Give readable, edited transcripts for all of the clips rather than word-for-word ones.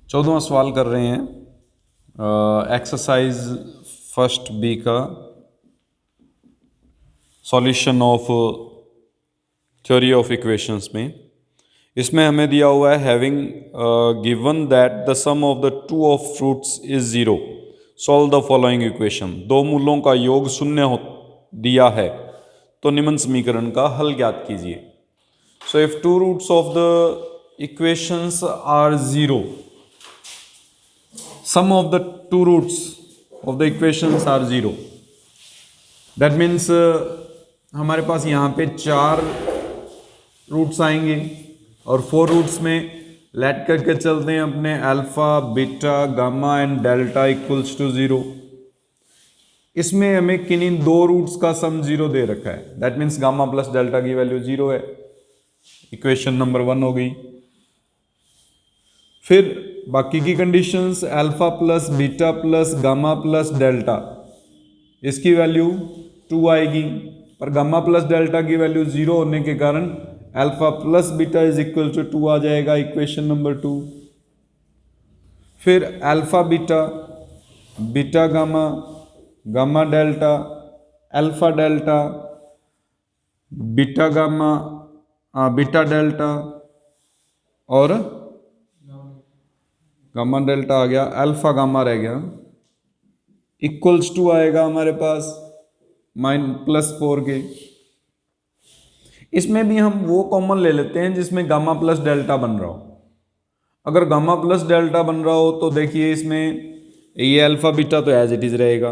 14वां सवाल कर रहे हैं एक्सरसाइज फर्स्ट बी का solution of theory of equations में। इसमें हमें दिया हुआ है having given that the sum of the two of roots is zero, solve the following equation. दो मूलों का योग शून्य दिया है तो निम्न समीकरण का हल ज्ञात कीजिए। So if two roots of the equations are zero, sum of the two roots of the equations are zero, that means हमारे पास यहाँ पे 4 रूट्स आएंगे और 4 रूट्स में लेट करके चलते हैं अपने alpha beta gamma and delta equals to 0। इसमें हमें किन्हीं 2 रूट्स का सम 0 दे रखा है, that means gamma plus delta की वैल्यू 0 है। इक्वेशन नंबर 1 हो गई। फिर बाकी की conditions alpha plus beta plus gamma plus delta, इसकी वैल्यू 2 आएगी, पर गामा प्लस डेल्टा की वैल्यू 0 होने के कारण alpha plus beta is equal to 2 आ जाएगा, इक्वेशन नंबर 2। फिर alpha beta, beta gamma, gamma delta, alpha delta, beta gamma, beta delta और गामा डेल्टा आ गया, अल्फा गामा रह गया, इक्वल्स टू आएगा हमारे पास -+4 के। इसमें भी हम वो कॉमन ले लेते हैं जिसमें गामा प्लस डेल्टा बन रहा हो। अगर गामा प्लस डेल्टा बन रहा हो तो देखिए इसमें ये अल्फा बीटा तो एज इट इज रहेगा,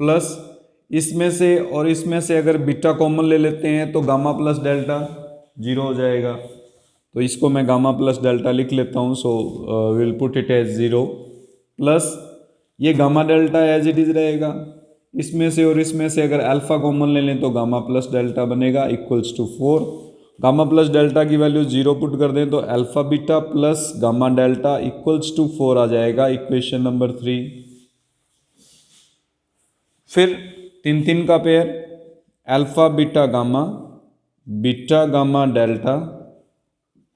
प्लस इसमें से और इसमें से अगर बीटा कॉमन ले लेते हैं तो गामा प्लस डेल्टा 0 हो जाएगा। तो इसको मैं गामा प्लस डेल्टा लिख लेता हूँ। So will put it as 0, plus ये gamma delta as it is रहेगा। इसमें से और इसमें से अगर अल्फा कॉमन ले लें तो गामा प्लस डेल्टा बनेगा equals to 4। Gamma plus delta की वैल्यू 0 पुट कर दें तो alpha beta plus gamma delta equals to 4 आ जाएगा, इक्वेशन नंबर 3। फिर 3 का pair alpha beta gamma delta,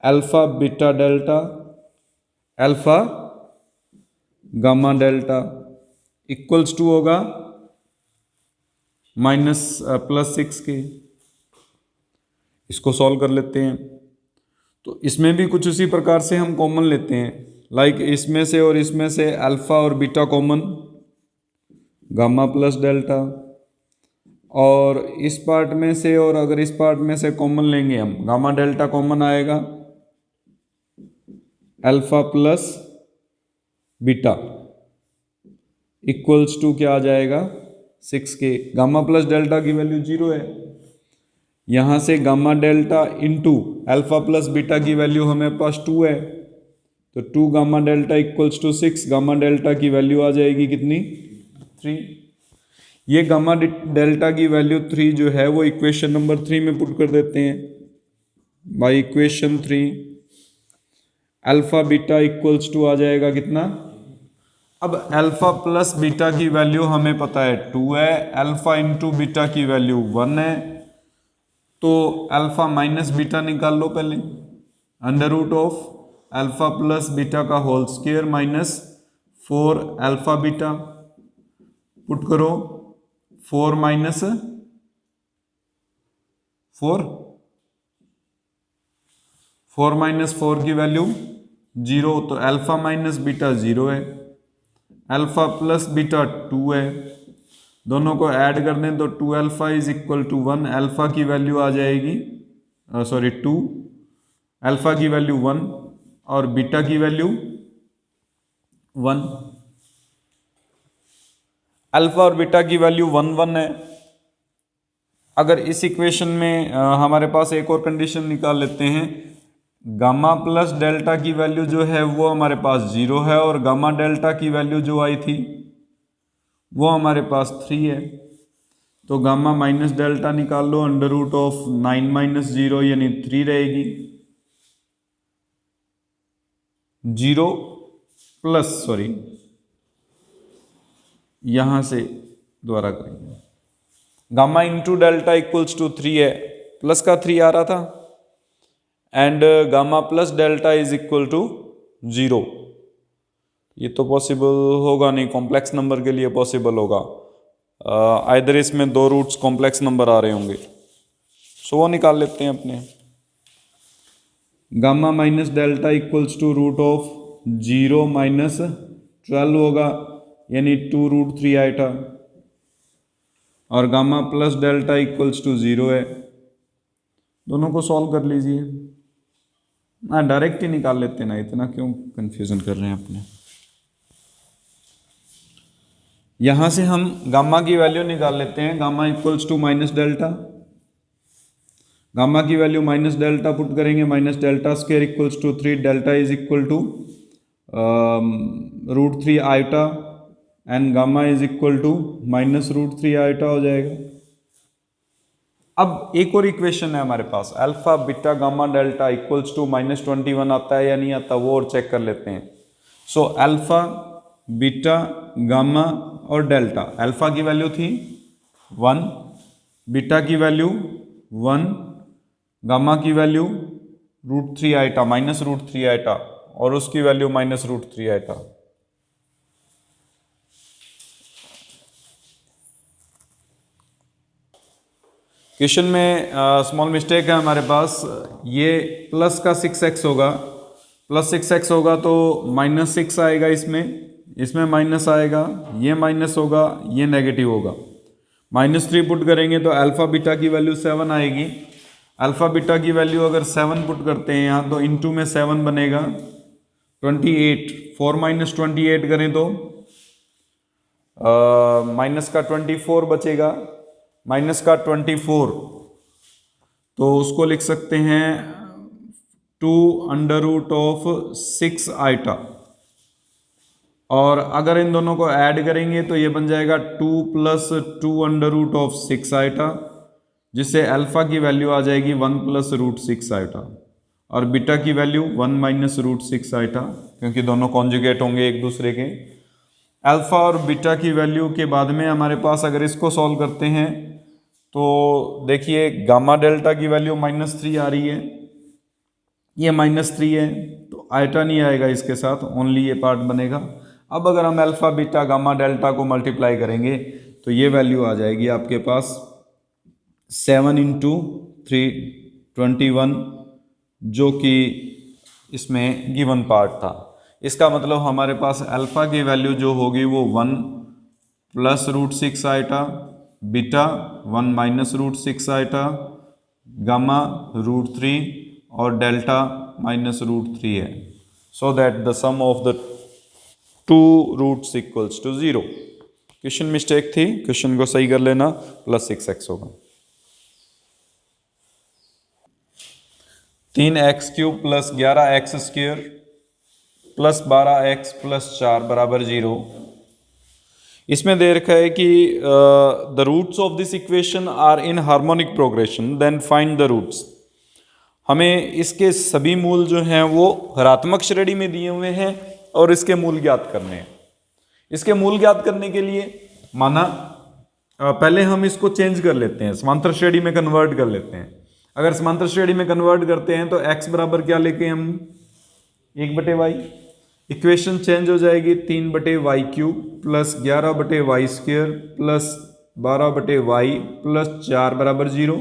alpha beta delta, alpha gamma delta equals to होगा -+6 के। इसको सॉल्व कर लेते हैं। तो इसमें भी कुछ उसी प्रकार से हम कॉमन लेते हैं, लाइक इसमें से और इसमें से अल्फा और beta common, gamma plus delta, और इस पार्ट में से और अगर इस पार्ट में से कॉमन लेंगे हम, गामा डेल्टा कॉमन आएगा, alpha plus beta equals to क्या आ जाएगा 6 के। गामा प्लस डेल्टा की वैल्यू 0 है, यहां से gamma delta into alpha plus beta की वैल्यू हमें पास 2 है, तो 2 gamma delta equals to 6। Gamma delta की वैल्यू आ जाएगी कितनी 3। ये गामा डेल्टा की वैल्यू 3 जो है वो इक्वेशन नंबर 3 में पुट कर देते हैं। By equation 3 alpha beta equals to आ जाएगा कितना। अब अल्फा प्लस बीटा की वैल्यू हमें पता है 2 है, अल्फा इंटू बीटा की वैल्यू 1 है, तो अल्फा माइनस बीटा निकाल लो पहले, under root of alpha plus beta का whole square -4 alpha beta, put करो 4 माइनस 4 की वैल्यू 0, तो अल्फा माइनस बीटा 0 है, अल्फा प्लस बीटा 2 है, दोनों को ऐड कर दें तो 2 alpha is equal to 1। Alpha की वैल्यू आ जाएगी 2, अल्फा की वैल्यू 1 और बीटा की वैल्यू 1। अल्फा और बीटा की वैल्यू 1 1 है। अगर इस इक्वेशन में हमारे पास एक और कंडीशन निकाल लेते हैं, गामा प्लस डेल्टा की वैल्यू जो है वो हमारे पास 0 है और गामा डेल्टा की वैल्यू जो आई थी वो हमारे पास 3 है, तो गामा माइनस डेल्टा निकाल लो, अंडर रूट ऑफ 9 माइनस 0 यानी 3 रहेगी, 0 प्लस यहां से दोबारा करेंगे, gamma into delta equals to 3 है, प्लस का 3 आ रहा था, and gamma plus delta is equal to 0। ये तो पॉसिबल होगा नहीं, कॉम्प्लेक्स नंबर के लिए पॉसिबल होगा। आइदर इसमें दो रूट्स कॉम्प्लेक्स नंबर आ रहे होंगे, सो वो निकाल लेते हैं अपने। Gamma minus delta equals to root of 0 minus 12 होगा, यानी 2√3 आइटा, और gamma plus delta equals to 0 है। दोनों को सॉल्व कर लीजिए। हाँ, डायरेक्ट ही निकाल लेते ना, इतना क्यों कंफ्यूजन कर रहे हैं अपने। यहां से हम गामा की वैल्यू निकाल लेते हैं। Gamma equals to minus delta, gamma की वैल्यू माइनस डेल्टा पुट करेंगे, minus delta square equals to 3, delta is equal to √3 iota and gamma is equal to minus √3 iota हो जाएगा। अब एक और इक्वेशन है हमारे पास, alpha beta gamma delta equals to -21 आता है या नहीं आता, वो और चेक कर लेते हैं। सो अल्फा बीटा गामा और डेल्टा, अल्फा की वैल्यू थी 1, बीटा की वैल्यू 1, गामा की वैल्यू √3 आइटा, माइनस √3 आइटा, और उसकी वैल्यू माइनस √3 आइटा। क्वेश्चन में स्मॉल मिस्टेक है हमारे पास, ये प्लस का 6x होगा, प्लस 6x होगा तो -6 आएगा, इसमें माइनस आएगा, ये माइनस होगा, ये नेगेटिव होगा। -3 पुट करेंगे तो अल्फा बीटा की वैल्यू 7 आएगी। अल्फा बीटा की वैल्यू अगर 7 पुट करते हैं यहाँ, तो इनटू में 7 बनेगा 28, 4 - 28 करें तो माइनस का 24 बचेगा, माइनस का 24, तो उसको लिख सकते हैं 2√6 आइटा, और अगर इन दोनों को ऐड करेंगे तो ये बन जाएगा 2 + 2√6 आइटा, जिससे अल्फा की वैल्यू आ जाएगी 1 + √6 आइटा, और बीटा की वैल्यू 1 - √6 आइटा, क्योंकि दोनों कॉन्जुगेट होंगे एक दूसरे के। अल्फा और बीटा की वैल्यू के बाद में हमारे पास अगर इसको सॉल्व करते हैं तो देखिए गामा डेल्टा की वैल्यू -3 आ रही है, ये -3 है, तो आइटा नहीं आएगा इसके साथ, ओनली ये पार्ट बनेगा। अब अगर हम अल्फा बीटा गामा डेल्टा को मल्टीप्लाई करेंगे तो ये वैल्यू आ जाएगी आपके पास 7 × 3 21, जो कि इसमें गिवन पार्ट था। इसका मतलब हमारे पास अल्फा की वैल्यू जो होगी वो 1 + √6 आइटा, बीटा 1 - √6 आइटा, गामा √3 और डेल्टा -√3 है। So that the sum of the two roots equals to 0। Question mistake थी, क्वेश्चन को सही कर लेना, +6x होगा। 3x³ + 11x² + 12x + 4 = 0। इसमें दे रखा है कि the roots of this equation are in harmonic progression, then find the roots. हमें इसके सभी मूल जो हैं वो ऋणात्मक श्रेणी में दिए हुए हैं और इसके मूल ज्ञात करने हैं। इसके मूल ज्ञात करने के लिए माना पहले हम इसको चेंज कर लेते हैं, समांतर श्रेणी में कन्वर्ट कर लेते हैं। अगर समांतर श्रेणी में कन्वर्ट करते हैं तो x बराबर क्या लेके हम 1/y, इक्वेशन चेंज हो जाएगी 3/y³ + 11/y² + 12/y + 4 = 0।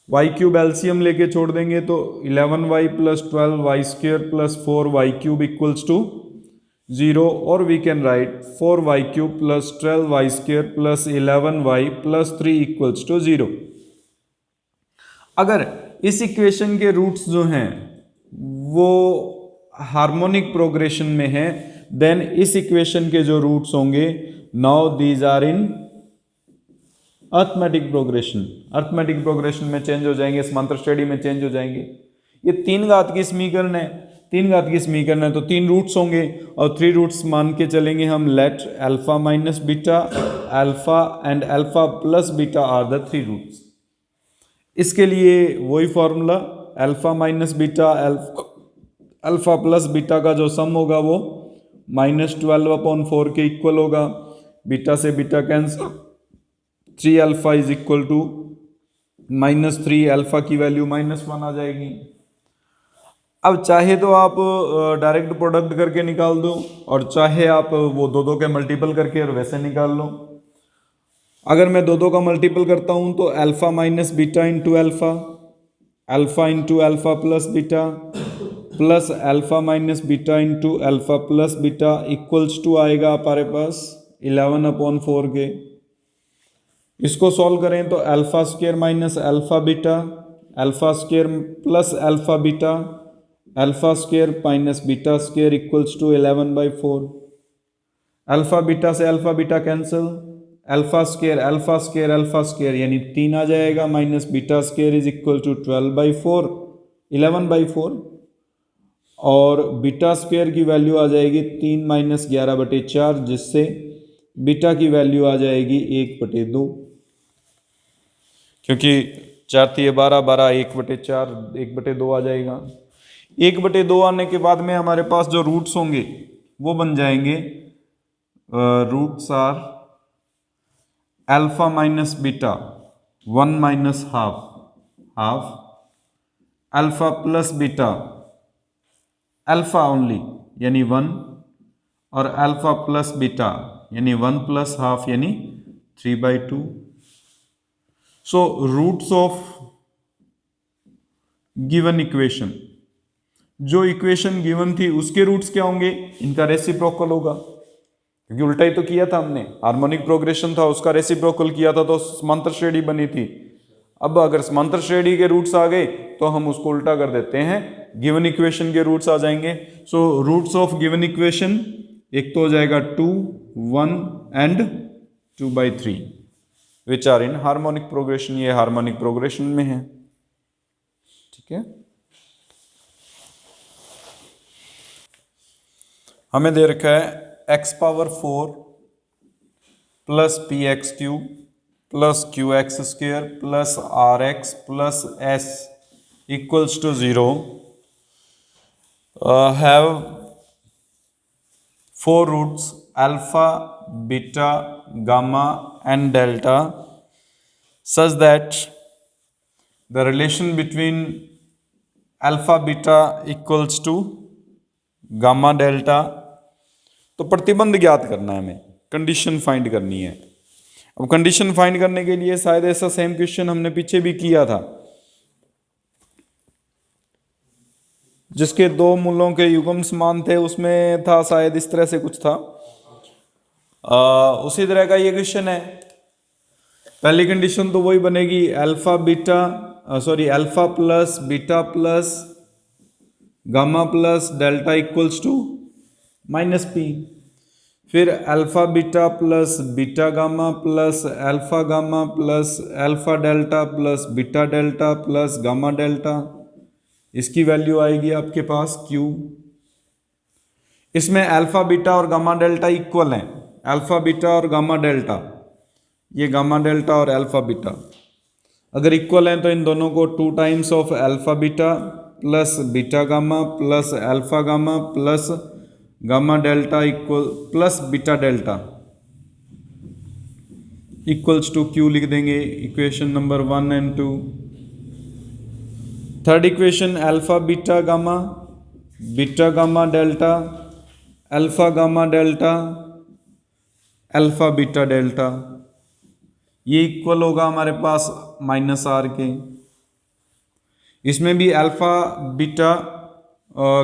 y³ LCM लेके छोड़ देंगे तो 11y + 12y² + 4y³ = 0, और we can write 4y³ + 12y² + 11y + 3 = 0। अगर इस इक्वेशन के रूट्स जो हैं वो हार्मोनिक प्रोग्रेशन में है, देन इस इक्वेशन के जो रूट्स होंगे, now these are in arithmetic progression. Arithmetic progression में चेंज हो जाएंगे, समांतर श्रेणी में चेंज हो जाएंगे। ये 3 घात की समीकरण है, 3 घात की समीकरण है तो 3 रूट्स होंगे, और 3 रूट्स मान के चलेंगे हम। Let alpha - beta, alpha and alpha + beta are the 3 roots. इसके लिए वही formula, alpha - beta, alpha + beta का जो सम होगा वो -12/4 के इक्वल होगा। बीटा से बीटा कैंसिल, 3 अल्फा = -3, अल्फा की वैल्यू -1 आ जाएगी। अब चाहे तो आप डायरेक्ट प्रोडक्ट करके निकाल दो, और चाहे आप वो दो दो के मल्टीपल करके और वैसे निकाल लो। अगर मैं दो दो का मल्टीपल करता हूं तो alpha minus beta into alpha, alpha into alpha plus beta, plus alpha minus beta into alpha plus beta equals to आएगा हमारे पास 11/4 के। इसको सॉल्व करें तो alpha square minus alpha beta, alpha square plus alpha beta, alpha square minus beta square equals to 11/4। Alpha beta से alpha beta cancel, alpha square alpha square alpha square यानी 3 आ जाएगा, minus beta square is equal to 12/4 11/4, और beta square की value आ जाएगी 3 minus 11/4, जिससे beta की वैल्यू आ जाएगी 1/2, क्योंकि 4 3 12 12 1/4 1/2 आ जाएगा। 1/2 आने के बाद में हमारे पास जो रूट्स होंगे वो बन जाएंगे, roots are alpha minus beta 1 minus half half, alpha plus beta alpha only यानी 1, और अल्फा प्लस बीटा यानी 1 प्लस हाफ यानी 3/2। So roots of given equation, जो इक्वेशन गिवन थी उसके रूट्स क्या होंगे, इनका रेसिप्रोकल होगा, क्योंकि उल्टा ही तो किया था हमने, हार्मोनिक प्रोग्रेशन था उसका रेसिप्रोकल किया था तो समांतर श्रेणी बनी थी। अब अगर समांतर श्रेणी के रूट्स आ गए तो हम उसको उल्टा कर देते हैं, गिवन इक्वेशन के रूट्स आ जाएंगे। So roots of given equation एक तो हो जाएगा 2 1 and 2/3 which are in harmonic progression, ये हार्मोनिक प्रोग्रेशन में है। ठीक है, हमें दे रखा है x⁴ plus px³ plus qx² plus rx plus s equals to 0, have 4 roots alpha beta gamma and delta such that the relation between alpha beta equals to gamma delta. तो प्रतिबंध ज्ञात करना है, हमें कंडीशन फाइंड करनी है। अब condition find करने के लिए शायद ऐसा सेम क्वेश्चन हमने पीछे भी किया था, जिसके दो मूलों के युग्म समान थे, उसमें था शायद इस तरह से कुछ था। उसी तरह का ये क्वेश्चन है। पहली कंडीशन तो वही बनेगी, alpha beta alpha plus beta plus gamma plus delta equals to -p। फिर alpha beta plus beta gamma plus alpha gamma plus alpha delta plus beta delta plus gamma delta, इसकी value आएगी आपके पास q। इसमें alpha beta और gamma delta equal हैं, alpha beta और gamma delta, ये गामा डेल्टा और अल्फा बीटा अगर इक्वल हैं तो इन दोनों को 2 times of alpha beta plus beta gamma plus alpha gamma plus gamma delta equal plus beta delta equals to q लिख देंगे, equation number 1 and 2। Third equation alpha beta gamma delta alpha gamma delta alpha beta delta, ये equal होगा हमारे पास -r के। इसमें भी alpha beta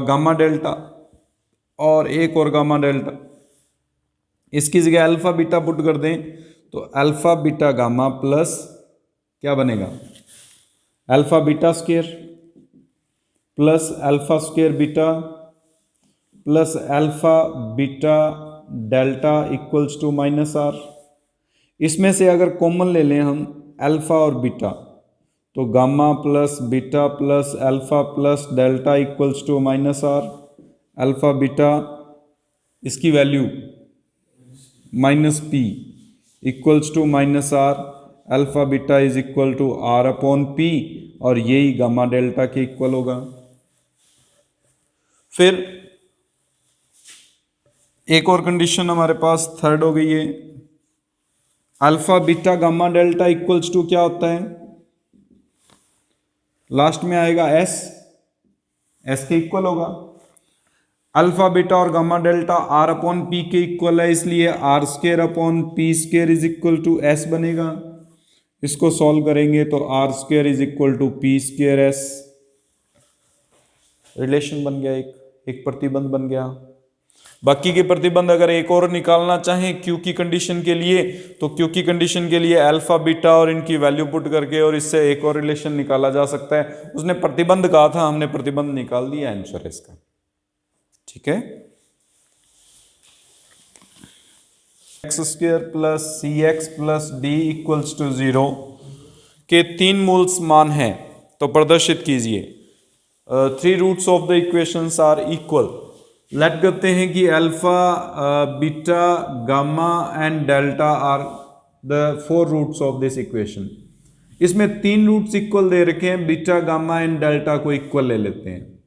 gamma delta और एक और गामा डेल्टा, इसकी जगह अल्फा बीटा पुट कर दें तो अल्फा बीटा गामा प्लस क्या बनेगा, alpha beta square plus alpha square beta plus alpha beta delta equals to -r। इसमें से अगर कॉमन ले लें हम अल्फा और बीटा तो gamma plus beta plus alpha plus delta equals to -r। Alpha beta इसकी value -p equals to -r, alpha beta is equal to r/p, और यही गामा डेल्टा के इक्वल होगा। फिर एक और कंडीशन हमारे पास थर्ड हो गई है, alpha beta gamma delta equals to क्या होता है, लास्ट में आएगा s एस के इक्वल होगा। अल्फा बीटा और gamma delta are upon P के इक्वल है, इसलिए R square upon P square is equal to S बनेगा। इसको सॉल्व करेंगे तो R square is equal to P square S, relation बन गया, एक प्रतिबंध बन गया। बाकी के प्रतिबंध अगर एक और निकालना चाहें क्यू की कंडीशन के लिए, तो क्यू की कंडीशन के लिए अल्फा बीटा और इनकी वैल्यू पुट करके और इससे एक और रिलेशन निकाला जा सकता है। उसने प्रतिबंध कहा था, हमने प्रतिबंध निकाल दिया, आंसर इसका। ठीक है, X square plus C X plus D equals to 0 के 3 मूल्स मान है तो प्रदर्शित कीजिए। 3 roots of the equations are equal. Let करते हैं कि alpha beta gamma and delta are the 4 roots of this equation. इसमें 3 रूट्स इक्वल दे रखे हैं, बीटा गामा एंड डेल्टा को इक्वल ले लेते हैं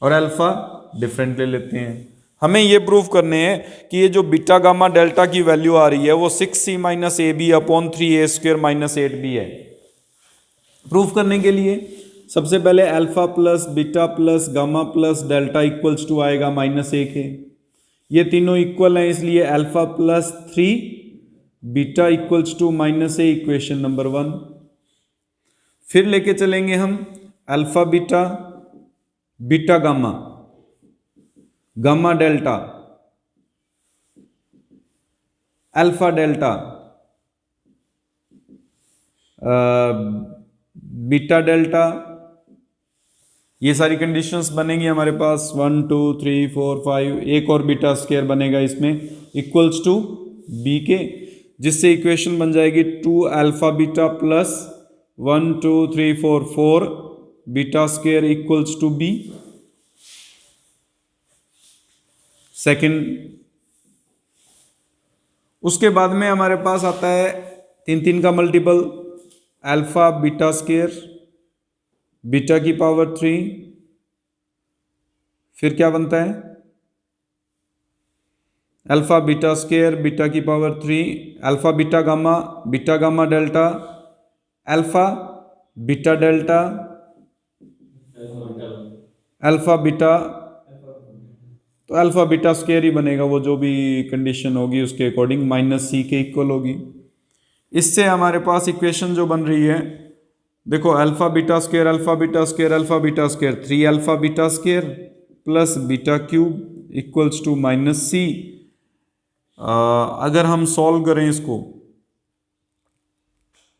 और अल्फा डिफरेंट ले लेते हैं। हमें ये प्रूव करने हैं कि ये जो बीटा गामा डेल्टा की वैल्यू आ रही है वो 6c minus A B upon 3a square minus 8b है। प्रूफ करने के लिए सबसे पहले alpha plus beta plus gamma plus delta equals to आएगा -1 है। ये तीनों इक्वल हैं, इसलिए alpha plus 3 beta equals to -a, equation number 1। फिर लेके चलेंगे हम alpha beta, beta gamma, gamma delta, alpha delta, beta delta, ये सारी कंडीशंस बनेंगी हमारे पास 1 2 3 4 5, एक और बीटा स्क्वायर बनेगा इसमें इक्वल्स टू बी के, जिससे इक्वेशन बन जाएगी 2 alpha beta plus 1 2 3 4 4 beta square equals to B. Second, उसके बाद में हमारे पास आता है 3 3 का multiple, alpha beta square beta की पावर 3, फिर क्या बनता है अल्फा बीटा स्क्वायर बीटा की power 3, alpha beta gamma delta, alpha beta delta, alpha beta, तो अल्फा बीटा स्क्वायर ही बनेगा, वो जो भी कंडीशन होगी उसके अकॉर्डिंग -c के इक्वल होगी। इससे हमारे पास इक्वेशन जो बन रही है, देखो alpha beta square alpha beta square alpha beta square 3 alpha beta square plus beta cube equals to -c। अगर हम सॉल्व करें इसको,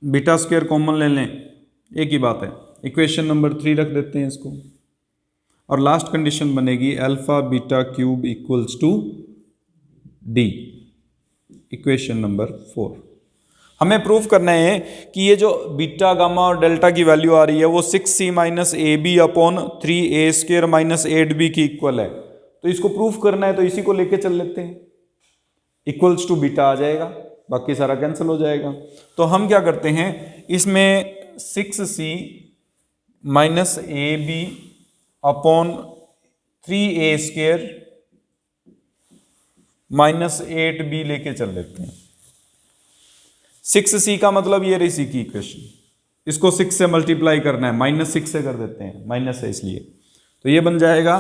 बीटा स्क्वायर कॉमन ले लें, एक ही बात है, इक्वेशन नंबर 3 रख देते हैं इसको, और लास्ट कंडीशन बनेगी alpha beta cube equals to D, equation number 4। हमें प्रूफ करना है कि ये जो बीटा गामा और डेल्टा की वैल्यू आ रही है वो 6c minus A B upon 3a square minus 8b की इक्वल है। तो इसको प्रूफ करना है तो इसी को लेके चल लेते हैं, इक्वल्स टू बीटा आ जाएगा, बाकी सारा कैंसिल हो जाएगा। तो हम क्या करते हैं, इसमें 6c minus A B upon 3a square minus 8b लेके चल लेते हैं। 6c का मतलब ये रही सी की इक्वेशन, इसको 6 से मल्टीप्लाई करना है, -6 से कर देते हैं, माइनस है इसलिए, तो ये बन जाएगा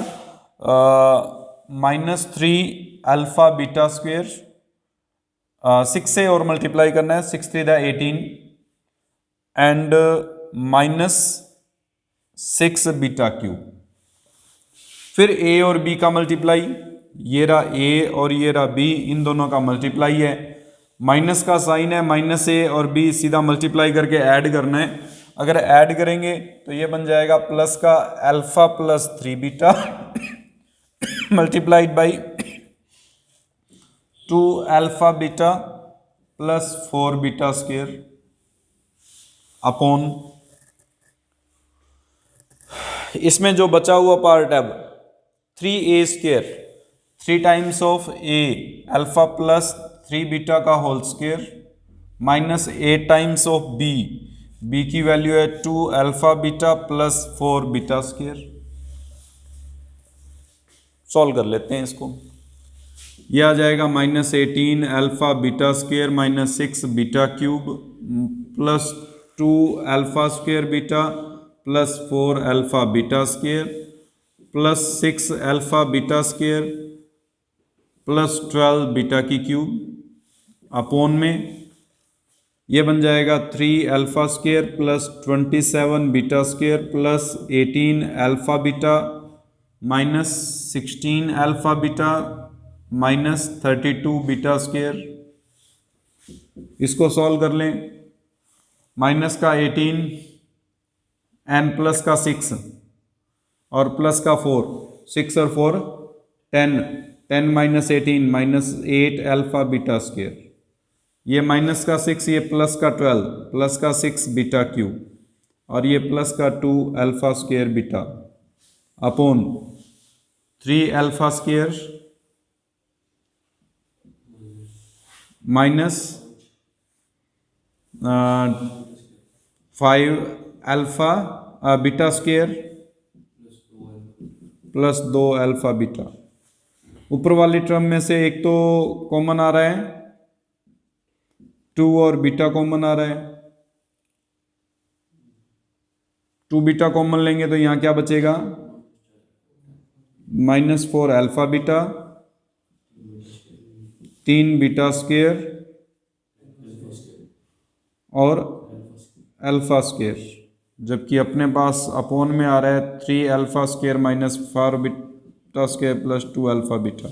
-3 अल्फा बीटा स्क्वायर, 6 से और मल्टीप्लाई करना है, 6 3 18 एंड -6 बीटा क्यूब। फिर a और b का मल्टीप्लाई, ये रहा a और ये रहा b, इन दोनों का मल्टीप्लाई है, माइनस का साइन है, -a और b सीधा मल्टीप्लाई करके ऐड करना है। अगर ऐड करेंगे तो ये बन जाएगा प्लस का alpha plus 3 beta multiplied by 2 alpha beta plus 4 beta square upon, इसमें जो बचा हुआ पार्ट है 3a square, 3 times of a alpha plus 3 beta का whole square minus 8 times of b, b की वैल्यू है 2 alpha beta plus 4 beta square. Solve कर लेते हैं इसको, यह आ जाएगा -18 alpha beta square minus 6 beta cube plus 2 alpha square beta plus 4 alpha beta square plus 6 alpha beta square plus 12 beta की क्यूब अपॉन में ये बन जाएगा 3 alpha square plus 27 beta square plus 18 alpha beta minus 16 alpha beta minus 32 beta square. इसको solve कर लें। Minus का 18 N plus का 6 और प्लस का 4, 6 और 4 10, 10 minus 18 minus 8 alpha beta square. ये माइनस का 6, ये प्लस का 12 प्लस का 6 बीटा क्यूब और ये प्लस का 2 alpha square beta upon 3 alpha square minus 5 alpha beta square plus 2 alpha beta. ऊपर वाली टर्म में से एक तो कॉमन आ रहा है, 2 और बीटा कॉमन आ रहा है। 2 बीटा कॉमन लेंगे तो यहाँ क्या बचेगा, minus 4 alpha beta 3 beta square और अल्फ़ा स्क्वायर, जबकि अपने पास अपॉन में आ रहा है 3 alpha square minus 4 beta square plus 2 alpha beta.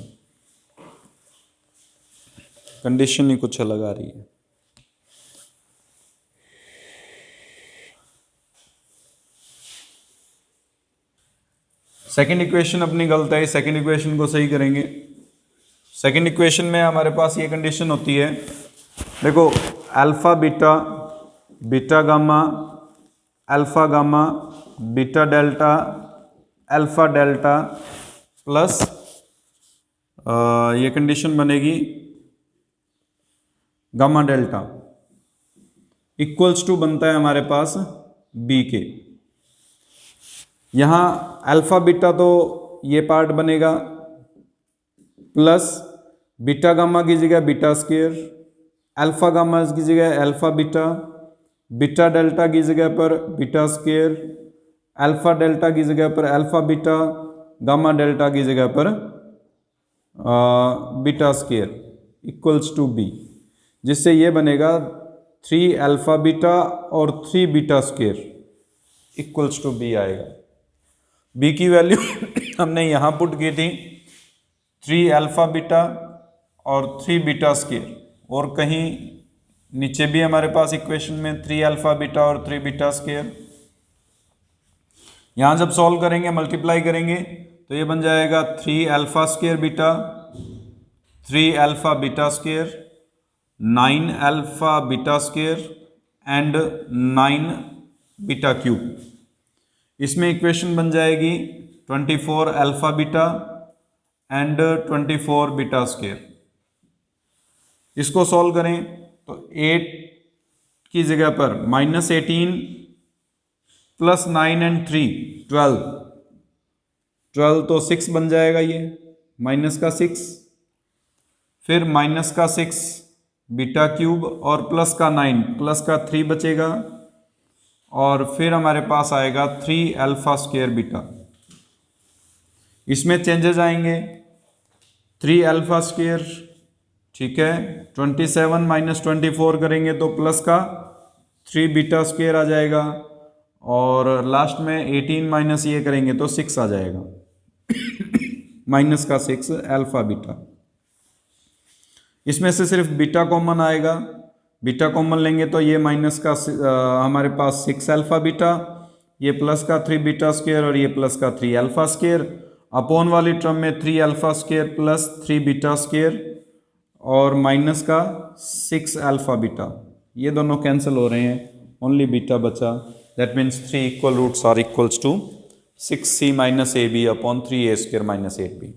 Condition ही कुछ अलग आ रही है। सेकेंड इक्वेशन अपनी गलत है, सेकेंड इक्वेशन को सही करेंगे। सेकेंड इक्वेशन में हमारे पास ये कंडीशन होती है, देखो alpha beta beta gamma alpha gamma beta delta alpha delta plus ये कंडीशन बनेगी गामा डेल्टा इक्वल्स टू बनता है हमारे पास बी के। यहाँ अल्फ़ा बीटा तो ये पार्ट बनेगा प्लस बीटा गामा की जगह बीटा स्क्वायर, अल्फ़ा गामा की जगह अल्फ़ा बीटा, बीटा डेल्टा की जगह पर बीटा स्क्वायर, अल्फ़ा डेल्टा की जगह पर अल्फ़ा बीटा, गामा डेल्टा की जगह पर beta square equals to b, जिससे ये बनेगा 3 अल्फ़ा बीटा और 3 beta square equals to b आएगा। बी की वैल्यू हमने यहाँ पुट की थी 3 अल्फ़ा बीटा और 3 बीटा स्क्वायर, और कहीं नीचे भी हमारे पास इक्वेशन में 3 अल्फ़ा बीटा और 3 बीटा स्क्वायर। यहाँ जब सॉल्व करेंगे मल्टीप्लाई करेंगे तो ये बन जाएगा 3 alpha square beta 3 alpha beta square 9 alpha beta square and 9 beta cube. इसमें इक्वेशन बन जाएगी 24 alpha beta and 24 beta square. इसको सॉल्व करें तो 8 की जगह पर माइनस 18 प्लस 9 एंड 3 12 तो 6 बन जाएगा, ये माइनस का 6, फिर माइनस का 6 बीटा क्यूब और प्लस का 9 प्लस का 3 बचेगा, और फिर हमारे पास आएगा 3 अल्फ़ा स्क्वायर बीटा। इसमें चेंजेस आएंगे 3 अल्फ़ा स्क्वायर, ठीक है, 27 माइनस 24 करेंगे तो प्लस का 3 बीटा स्क्वायर आ जाएगा, और लास्ट में 18 माइनस ये करेंगे तो 6 आ जाएगा माइनस का 6 अल्फ़ा बीटा। इसमें से सिर्फ बीटा कॉमन आएगा, बीटा कॉमन लेंगे तो ये माइनस का हमारे पास 6 अल्फ़ा बीटा, ये प्लस का 3 बीटा स्क्वायर और ये प्लस का 3 अल्फ़ा स्क्वायर, अपॉन वाली टर्म में 3 alpha square plus 3 beta square और माइनस का 6 अल्फ़ा बीटा। ये दोनों कैंसिल हो रहे हैं, ओनली बीटा बचा। That means 3 equal roots are equals to 6c minus ab upon 3a square minus 8b।